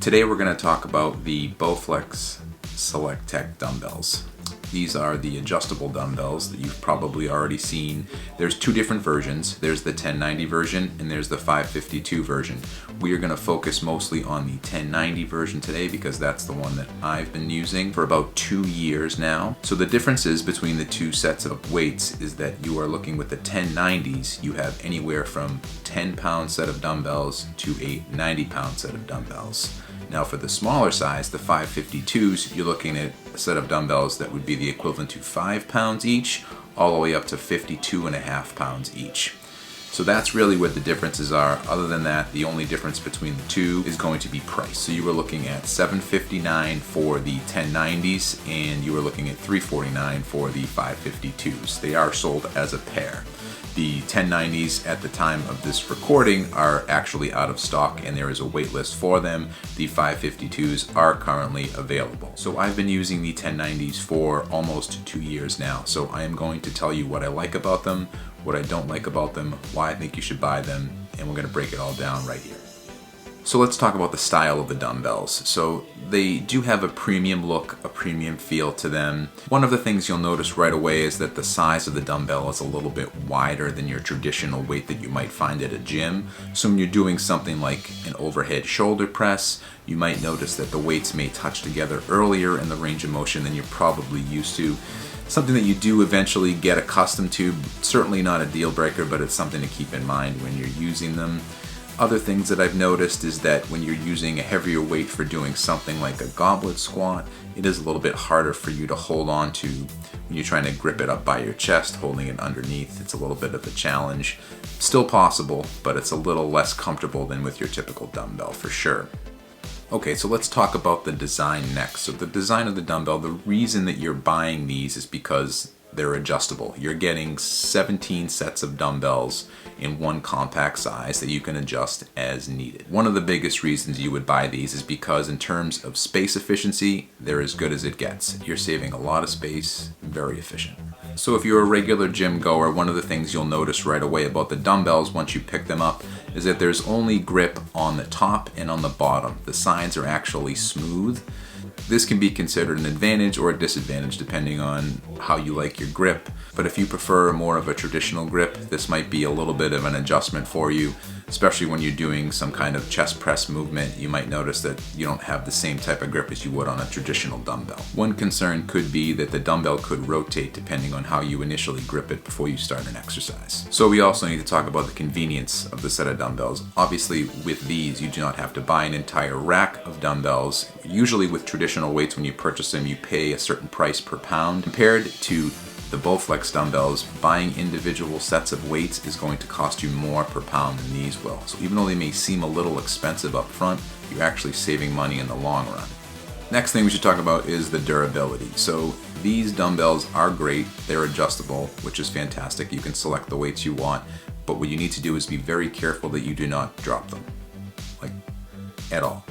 Today we're going to talk about the Bowflex Select Tech dumbbells. These are the adjustable dumbbells that you've probably already seen. There's two different versions. There's the 1090 version and there's the 552 version. We are going to focus mostly on the 1090 version today because that's the one that I've been using for about 2 years now. So the differences between the two sets of weights is that you are looking with the 1090s, you have anywhere from 10-pound set of dumbbells to a 90-pound set of dumbbells. Now for the smaller size, the 552s, you're looking at a set of dumbbells that would be the equivalent to 5 pounds each, all the way up to 52.5 pounds each. So that's really what the differences are. Other than that, the only difference between the two is going to be price. So you were looking at $759 for the 1090s, and you were looking at $349 for the 552s. They are sold as a pair. The 1090s at the time of this recording are actually out of stock and there is a wait list for them. The 552s are currently available. So I've been using the 1090s for almost 2 years now. So I am going to tell you what I like about them, what I don't like about them, why I think you should buy them, and we're going to break it all down right here. So let's talk about the style of the dumbbells. So they do have a premium look, a premium feel to them. One of the things you'll notice right away is that the size of the dumbbell is a little bit wider than your traditional weight that you might find at a gym. So when you're doing something like an overhead shoulder press, you might notice that the weights may touch together earlier in the range of motion than you're probably used to. Something that you do eventually get accustomed to, certainly not a deal breaker, but it's something to keep in mind when you're using them. Other things that I've noticed is that when you're using a heavier weight for doing something like a goblet squat, it is a little bit harder for you to hold on to when you're trying to grip it up by your chest, holding it underneath. It's a little bit of a challenge. Still possible, but it's a little less comfortable than with your typical dumbbell for sure. Okay, so let's talk about the design next. So the design of the dumbbell, the reason that you're buying these is because they're adjustable. You're getting 17 sets of dumbbells in one compact size that you can adjust as needed. One of the biggest reasons you would buy these is because in terms of space efficiency, they're as good as it gets. You're saving a lot of space, very efficient. So if you're a regular gym goer, one of the things you'll notice right away about the dumbbells once you pick them up is that there's only grip on the top and on the bottom. The sides are actually smooth. This can be considered an advantage or a disadvantage depending on how you like your grip. But if you prefer more of a traditional grip, this might be a little bit of an adjustment for you, especially when you're doing some kind of chest press movement. You might notice that you don't have the same type of grip as you would on a traditional dumbbell. One concern could be that the dumbbell could rotate depending on how you initially grip it before you start an exercise. So we also need to talk about the convenience of the set of dumbbells. Obviously with these, you do not have to buy an entire rack of dumbbells. Usually with traditional weights, when you purchase them, you pay a certain price per pound. Compared to the Bowflex dumbbells, buying individual sets of weights is going to cost you more per pound than these will. So even though they may seem a little expensive up front, you're actually saving money in the long run. Next thing we should talk about is the durability. So these dumbbells are great. They're adjustable, which is fantastic. You can select the weights you want, but what you need to do is be very careful that you do not drop them, like at all,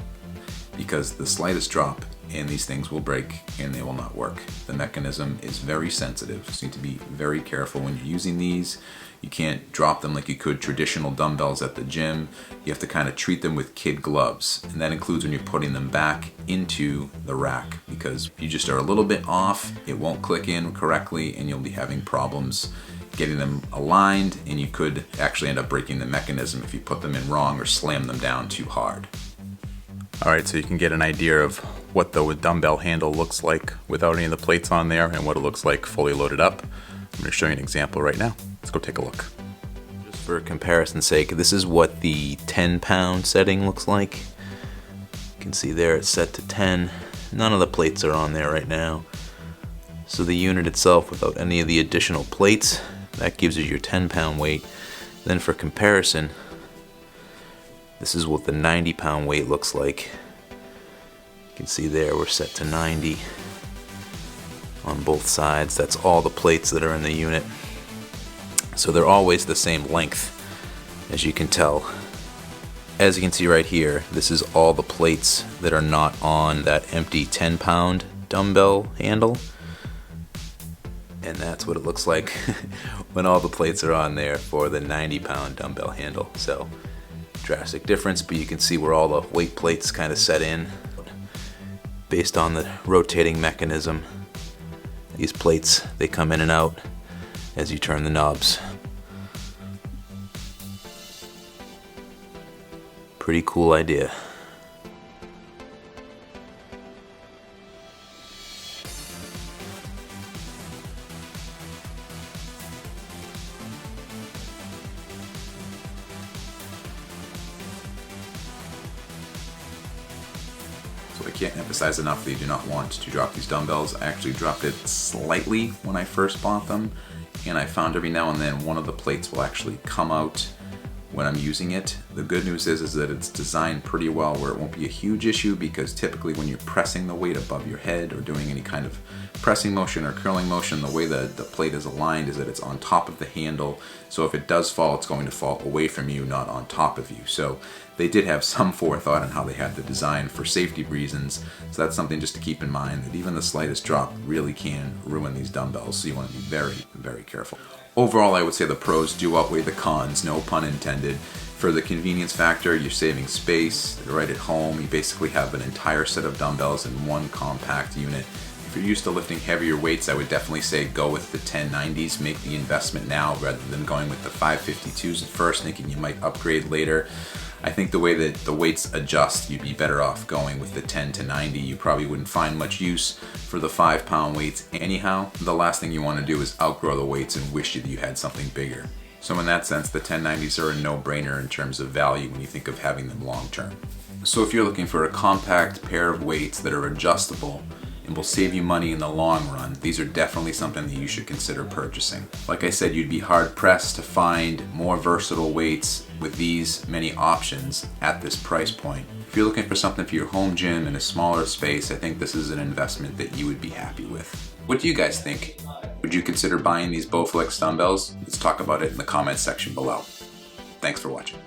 because the slightest drop and these things will break and they will not work. The mechanism is very sensitive, so you need to be very careful when you're using these. You can't drop them like you could traditional dumbbells at the gym. You have to kind of treat them with kid gloves, and that includes when you're putting them back into the rack, because if you just are a little bit off, it won't click in correctly and you'll be having problems getting them aligned, and you could actually end up breaking the mechanism if you put them in wrong or slam them down too hard. Alright, so you can get an idea of what the dumbbell handle looks like without any of the plates on there and what it looks like fully loaded up. I'm going to show you an example right now. Let's go take a look. Just for comparison's sake, this is what the 10-pound setting looks like. You can see there it's set to 10. None of the plates are on there right now. So the unit itself, without any of the additional plates, that gives you your 10-pound weight. Then for comparison, this is what the 90-pound weight looks like. You can see there we're set to 90 on both sides. That's all the plates that are in the unit. So they're always the same length, as you can tell. As you can see right here, this is all the plates that are not on that empty 10-pound dumbbell handle. And that's what it looks like when all the plates are on there for the 90-pound dumbbell handle. So drastic difference, but you can see where all the weight plates kind of set in based on the rotating mechanism. These plates, they come in and out as you turn the knobs. Pretty cool idea. So I can't emphasize enough that you do not want to drop these dumbbells. I actually dropped it slightly when I first bought them, and I found every now and then one of the plates will actually come out when I'm using it. The good news is that it's designed pretty well where it won't be a huge issue, because typically when you're pressing the weight above your head or doing any kind of pressing motion or curling motion, the way the plate is aligned is that it's on top of the handle. So if it does fall, it's going to fall away from you, not on top of you. So they did have some forethought in how they had the design for safety reasons. So that's something just to keep in mind, that even the slightest drop really can ruin these dumbbells. So you want to be very, very careful. Overall, I would say the pros do outweigh the cons, no pun intended. For the convenience factor, you're saving space. They're right at home. You basically have an entire set of dumbbells in one compact unit. If you're used to lifting heavier weights, I would definitely say go with the 1090s. Make the investment now rather than going with the 552s at first, thinking you might upgrade later. I think the way that the weights adjust, you'd be better off going with the 10 to 90. You probably wouldn't find much use for the 5-pound weights anyhow. The last thing you want to do is outgrow the weights and wish that you had something bigger. So in that sense, the 1090s are a no-brainer in terms of value when you think of having them long term. So if you're looking for a compact pair of weights that are adjustable and will save you money in the long run, these are definitely something that you should consider purchasing. Like I said, you'd be hard pressed to find more versatile weights with these many options at this price point. If you're looking for something for your home gym in a smaller space, I think this is an investment that you would be happy with. What do you guys think? Would you consider buying these Bowflex dumbbells? Let's talk about it in the comments section below. Thanks for watching.